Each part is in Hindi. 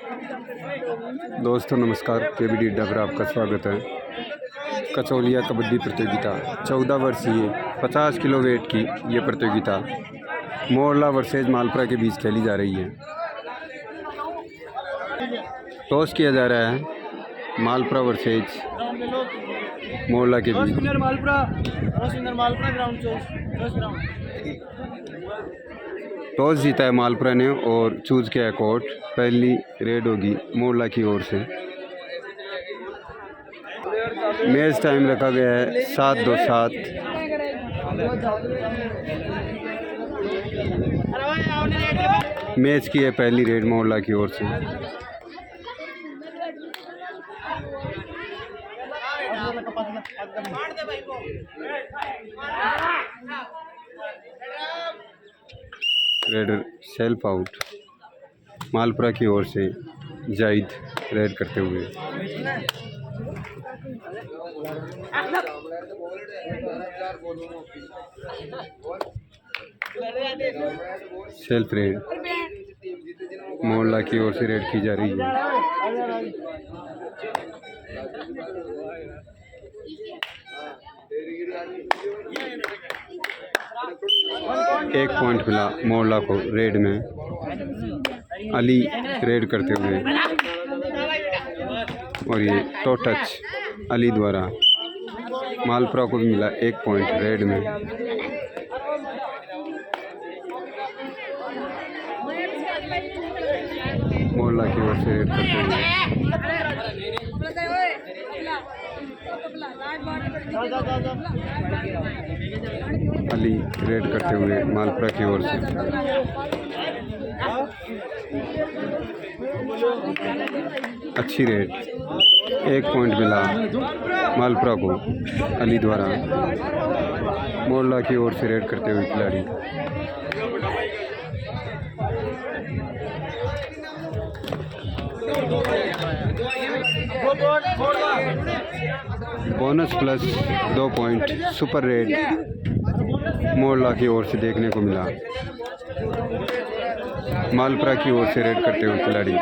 दोस्तों नमस्कार, केबीडी अड्डा पर आपका स्वागत है। कचौलिया कबड्डी प्रतियोगिता 14 वर्षीय 50 किलो वेट की ये प्रतियोगिता मोरला वर्सेज मालपुरा के बीच खेली जा रही है। टॉस किया जा रहा है मालपुरा वर्सेज मोरला के बीच। टॉस जीता है मालपुरा ने और चूज़ किया है कोर्ट। पहली रेड होगी मोरला की ओर से। मैच टाइम रखा गया है 7-2-7। मैच की है पहली रेड मोरला की ओर से। रेडर सेल्फ आउट मालपुरा की ओर से जाहिद रेड करते हुए। सेल्फ रेड मोरला की ओर से रेड की जा रही है। एक पॉइंट मिला मोरला को रेड में। अली रेड करते हुए और ये टो टच अली द्वारा। मालपुरा को भी मिला एक पॉइंट रेड में। मोरला की ओर से रेड करते हुए अली रेड करते हुए मालपुरा की ओर से। अच्छी रेड, एक पॉइंट मिला मालपुरा को अली द्वारा। मोरला की ओर से रेड करते हुए खिलाड़ी। Bonus plus 2 point super raid Morla की ओर से देखने को मिला। मालपुरा की ओर से रेड करते हुए खिलाड़ी।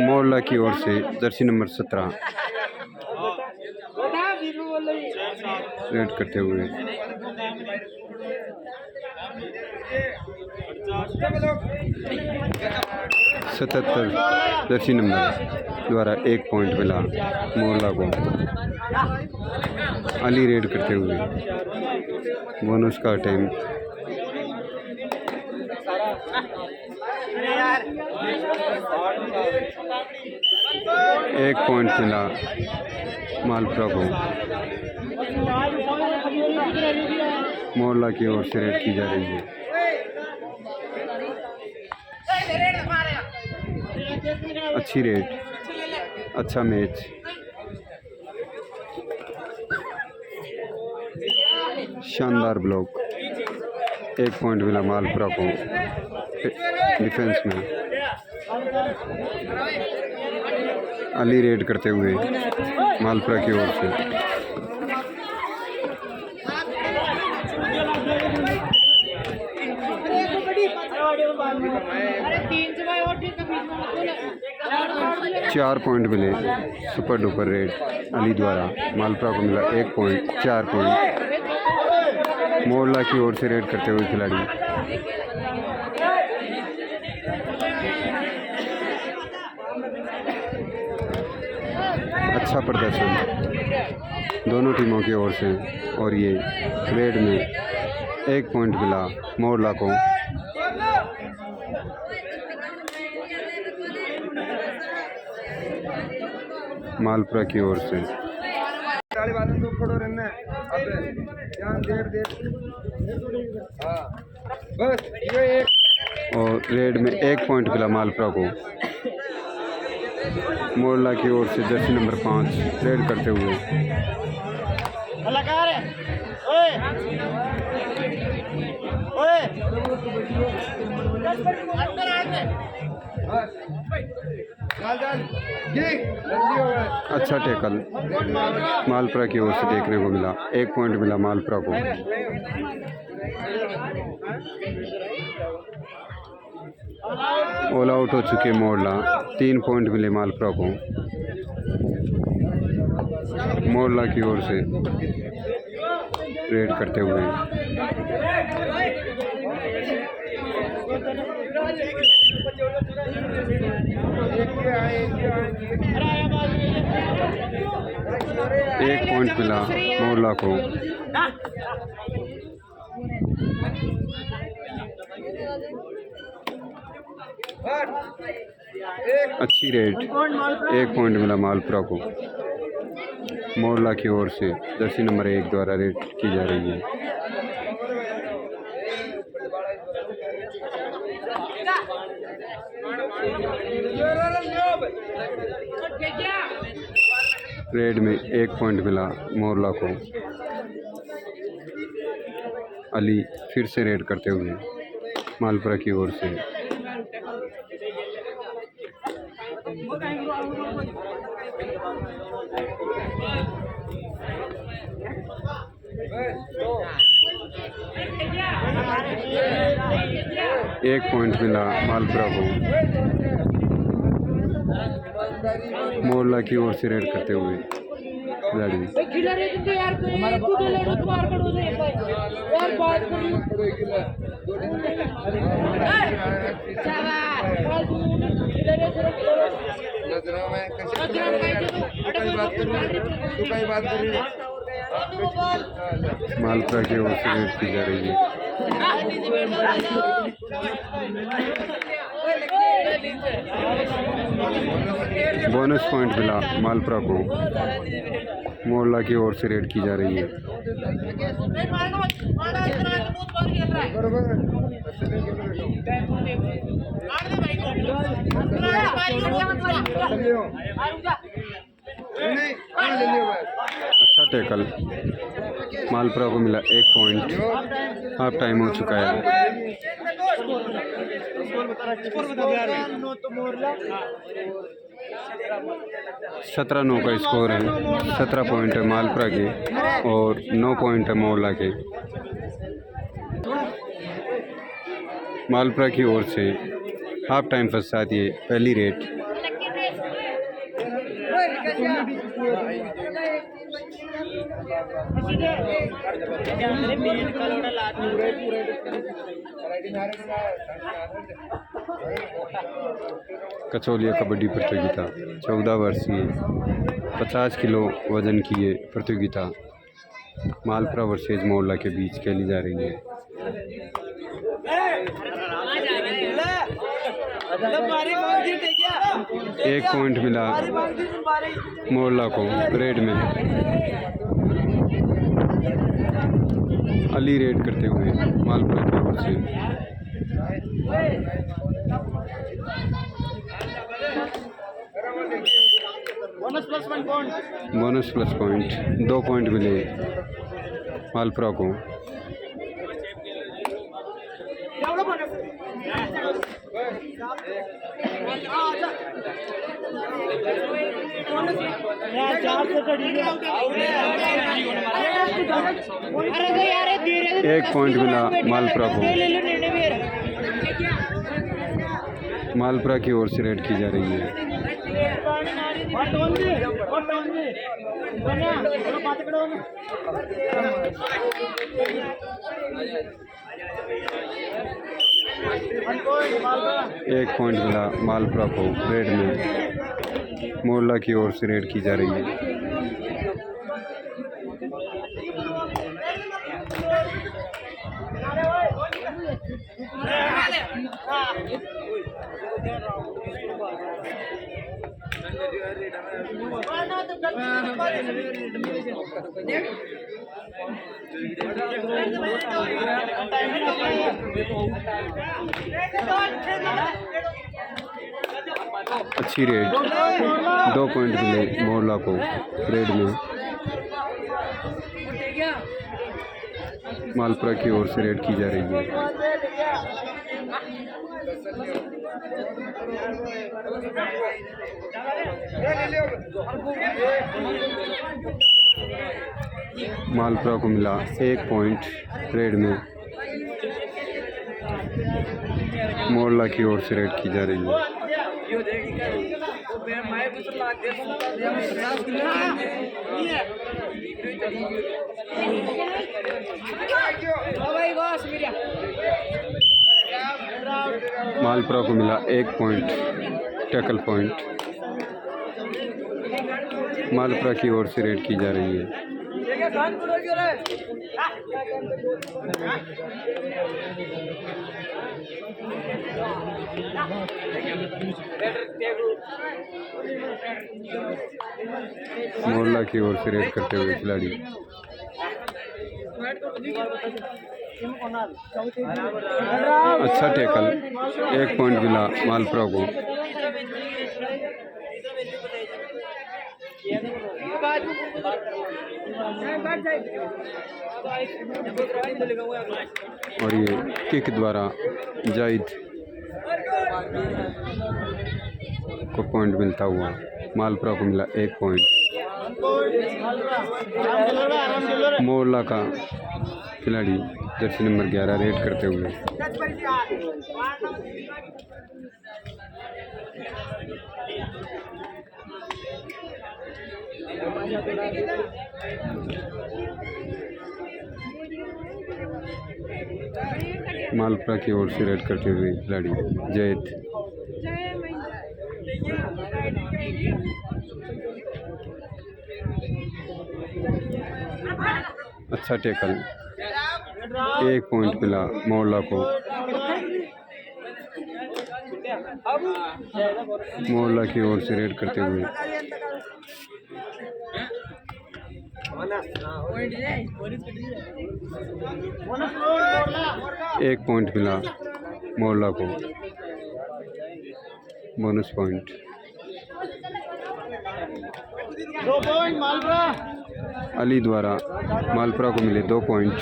मोरला की ओर से जर्सी नंबर 17 रेड करते हुए। 77 जर्सी नंबर द्वारा 1 पॉइंट मिला मोरला को। अली रेड करते हुए बोनस का अटेम्प्ट। एक पॉइंट मिला मालपुरा को। मोरला की ओर से रेड की जा रही है। अच्छी रेड, अच्छा मैच। शानदार ब्लॉक। 1 पॉइंट मिला मालपुरा को डिफेंस में। अली रेड करते हुए मालपुरा की ओर से। चार पॉइंट मिले सुपर डुपर रेड अली द्वारा। मालपुरा को मिला 1 पॉइंट, 4 पॉइंट। मोरला की ओर से रेड करते हुए खिलाड़ी। अच्छा प्रदर्शन दोनों टीमों की ओर से। और ये रेड में 1 पॉइंट मिला मोरला को। मालपुरा की ओर से। और रेड में 1 पॉइंट मिला मालपुरा को। मोरला की ओर से जर्सी नंबर 5 रेड करते हुए। अच्छा टैकल मालपुरा की ओर से देखने को मिला। 1 पॉइंट मिला मालपुरा को। ऑल आउट हो चुके मोरला। 3 पॉइंट मिले मालपुरा को। मोरला की ओर से रेड करते हुए एक पॉइंट मिला मोरला को। अच्छी रेड। 1 पॉइंट मिला मालपुरा को। मोरला की ओर से जर्सी नंबर 1 द्वारा रेड की जा रही है। रेड में 1 पॉइंट मिला मोरला को। अली फिर से रेड करते हुए मालपुरा की ओर से। एक पॉइंट मिला मालपुरा को। मोरला की ओर से रेड करते हुए खिलाड़ी। मालपुरा की ओर से रेड की जा रही है। बोनस पॉइंट मिला मालपुरा को। मोरला की ओर से रेड की जा रही है। अच्छा टैकल मालपुरा को मिला 1 पॉइंट। हाफ टाइम हो चुका है। 17-9 का स्कोर है। 17 पॉइंट है मालपुरा के और 9 पॉइंट है मोरला के। मालपुरा की ओर से हाफ टाइम पश्चात ये पहली रेड। कचौलिया कबड्डी प्रतियोगिता 14 वर्षीय 50 किलो वजन की ये प्रतियोगिता मालपुरा वर्सेज मोरला के बीच खेली जा रही है। एक पॉइंट मिला मोरला को रेड में। अली रेड करते हुए मालपुरा की ओर से। बोनस प्लस पॉइंट 2 पॉइंट मिले मालपुरा को। एक पॉइंट मिला मालपुरा को। मालपुरा की ओर से रेड की जा रही है। एक पॉइंट मिला मालपुरा को रेड में। मोरला की ओर से रेड की जा रही है। अच्छी रेड। 2 पॉइंट मिले मोरला को रेड में। मालपुरा की ओर से रेड की जा रही है। मालपुरा को मिला 1 पॉइंट रेड में। मोरला की ओर से रेड की जा रही है। मालपुरा को मिला 1 पॉइंट टैकल पॉइंट। मालपुरा की ओर से रेड की जा रही है। मोरला की ओर से रेड करते हुए खिलाड़ी। अच्छा टैकल, 1 पॉइंट मिला मालपुरा को। और ये किक द्वारा जाहिद को पॉइंट मिलता हुआ मालपुरा को मिला 1 पॉइंट। मोरला का खिलाड़ी जर्सी नंबर 11 रेड करते हुए। मालपुरा की ओर से रेड करते हुए खिलाड़ी जैद। अच्छा टैकल, 1 पॉइंट मिला मोरला को। मोरला की ओर से रेड करते हुए 1 पॉइंट मिला मोरला को, बोनस पॉइंट। अली द्वारा मालपुरा को मिले 2 पॉइंट।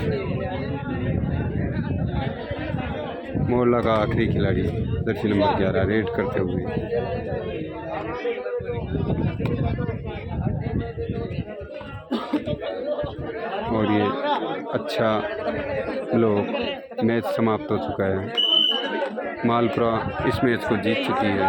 मोरला का आखिरी खिलाड़ी जर्सी नंबर 11 रेड करते हुए। और ये अच्छा लोग मैच समाप्त हो चुका है। मालपुरा इस मैच को जीत चुकी है।